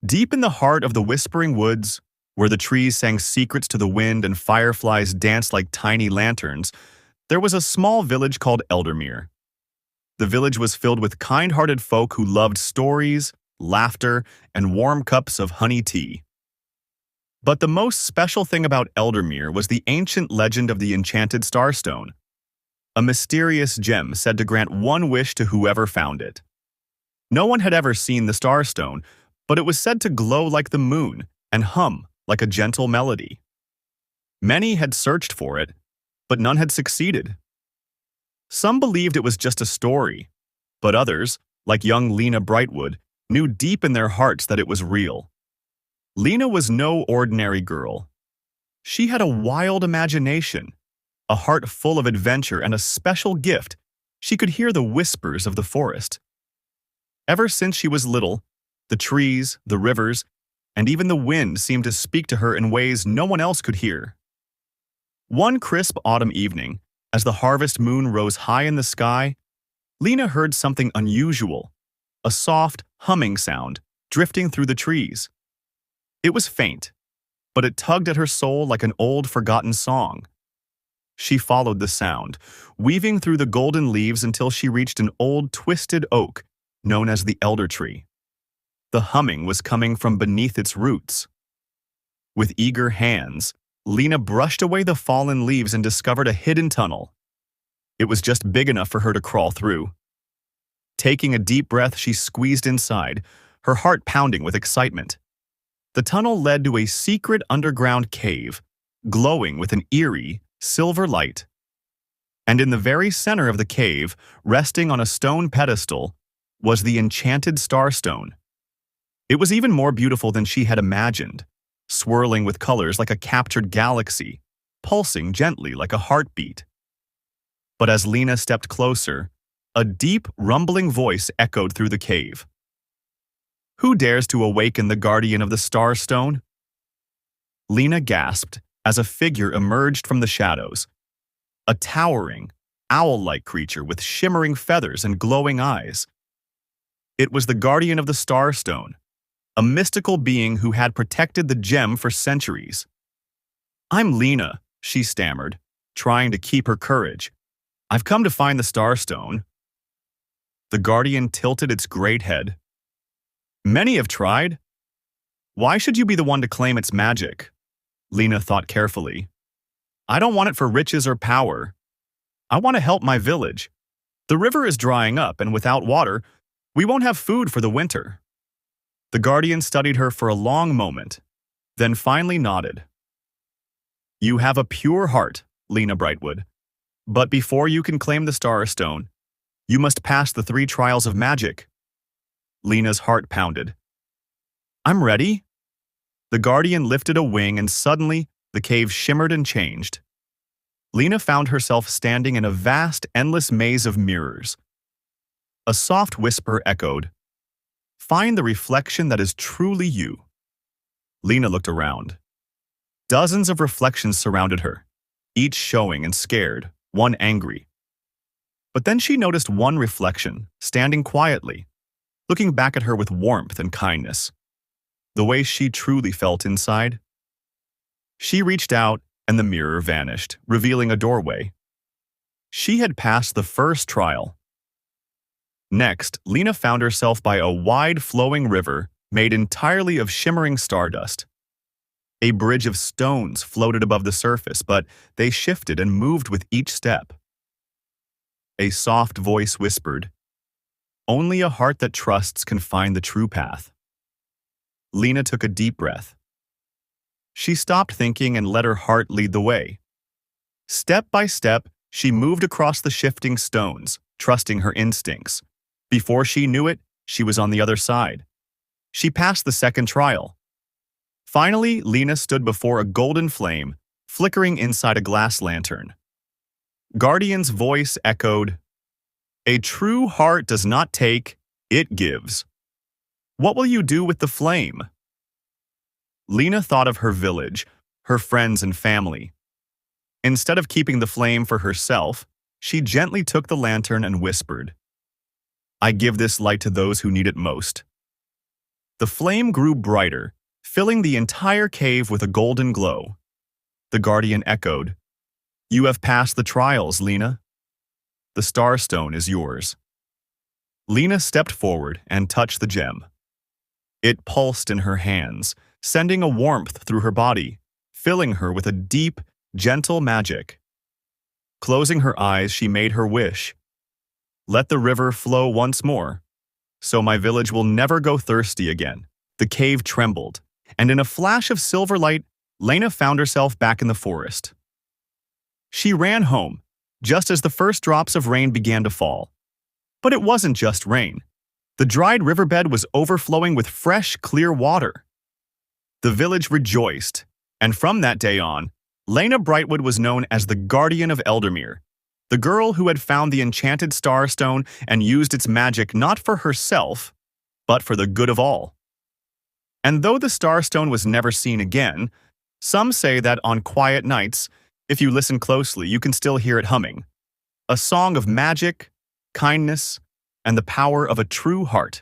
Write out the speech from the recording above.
Deep in the heart of the whispering woods, where the trees sang secrets to the wind and fireflies danced like tiny lanterns, there was a small village called Eldermere. The village was filled with kind-hearted folk who loved stories, laughter, and warm cups of honey tea. But the most special thing about Eldermere was the ancient legend of the enchanted starstone, a mysterious gem said to grant one wish to whoever found it. No one had ever seen the starstone, but it was said to glow like the moon and hum like a gentle melody. Many had searched for it, but none had succeeded. Some believed it was just a story, but others, like young Lena Brightwood, knew deep in their hearts that it was real. Lena was no ordinary girl. She had a wild imagination, a heart full of adventure, and a special gift. She could hear the whispers of the forest. Ever since she was little, the trees, the rivers, and even the wind seemed to speak to her in ways no one else could hear. One crisp autumn evening, as the harvest moon rose high in the sky, Lena heard something unusual, a soft, humming sound drifting through the trees. It was faint, but it tugged at her soul like an old, forgotten song. She followed the sound, weaving through the golden leaves until she reached an old, twisted oak known as the elder tree. The humming was coming from beneath its roots. With eager hands, Lena brushed away the fallen leaves and discovered a hidden tunnel. It was just big enough for her to crawl through. Taking a deep breath, she squeezed inside, her heart pounding with excitement. The tunnel led to a secret underground cave, glowing with an eerie, silver light. And in the very center of the cave, resting on a stone pedestal, was the enchanted starstone. It was even more beautiful than she had imagined, swirling with colors like a captured galaxy, pulsing gently like a heartbeat. But as Lena stepped closer, a deep, rumbling voice echoed through the cave. "Who dares to awaken the guardian of the starstone?" Lena gasped as a figure emerged from the shadows, a towering, owl-like creature with shimmering feathers and glowing eyes. It was the guardian of the starstone, a mystical being who had protected the gem for centuries. "I'm Lena," she stammered, trying to keep her courage. "I've come to find the starstone." The guardian tilted its great head. "Many have tried. Why should you be the one to claim its magic?" Lena thought carefully. "I don't want it for riches or power. I want to help my village. The river is drying up, and without water, we won't have food for the winter." The guardian studied her for a long moment, then finally nodded. "You have a pure heart, Lena Brightwood. But before you can claim the starstone, you must pass the 3 trials of magic." Lena's heart pounded. "I'm ready." The guardian lifted a wing and suddenly the cave shimmered and changed. Lena found herself standing in a vast, endless maze of mirrors. A soft whisper echoed, "Find the reflection that is truly you." Lena looked around. Dozens of reflections surrounded her, each showing and scared, one angry. But then she noticed one reflection, standing quietly, looking back at her with warmth and kindness, the way she truly felt inside. She reached out, and the mirror vanished, revealing a doorway. She had passed the first trial. Next, Lena found herself by a wide, flowing river made entirely of shimmering stardust. A bridge of stones floated above the surface, but they shifted and moved with each step. A soft voice whispered, "Only a heart that trusts can find the true path." Lena took a deep breath. She stopped thinking and let her heart lead the way. Step by step, she moved across the shifting stones, trusting her instincts. Before she knew it, she was on the other side. She passed the second trial. Finally, Lena stood before a golden flame, flickering inside a glass lantern. Guardian's voice echoed, "A true heart does not take, it gives. What will you do with the flame?" Lena thought of her village, her friends and family. Instead of keeping the flame for herself, she gently took the lantern and whispered, "I give this light to those who need it most." The flame grew brighter, filling the entire cave with a golden glow. The guardian echoed, "You have passed the trials, Lena. The starstone is yours." Lena stepped forward and touched the gem. It pulsed in her hands, sending a warmth through her body, filling her with a deep, gentle magic. Closing her eyes, she made her wish. "Let the river flow once more, so my village will never go thirsty again." The cave trembled, and in a flash of silver light, Lena found herself back in the forest. She ran home, just as the first drops of rain began to fall. But it wasn't just rain. The dried riverbed was overflowing with fresh, clear water. The village rejoiced, and from that day on, Lena Brightwood was known as the Guardian of Eldermere, the girl who had found the enchanted starstone and used its magic not for herself, but for the good of all. And though the starstone was never seen again, some say that on quiet nights, if you listen closely, you can still hear it humming, a song of magic, kindness, and the power of a true heart.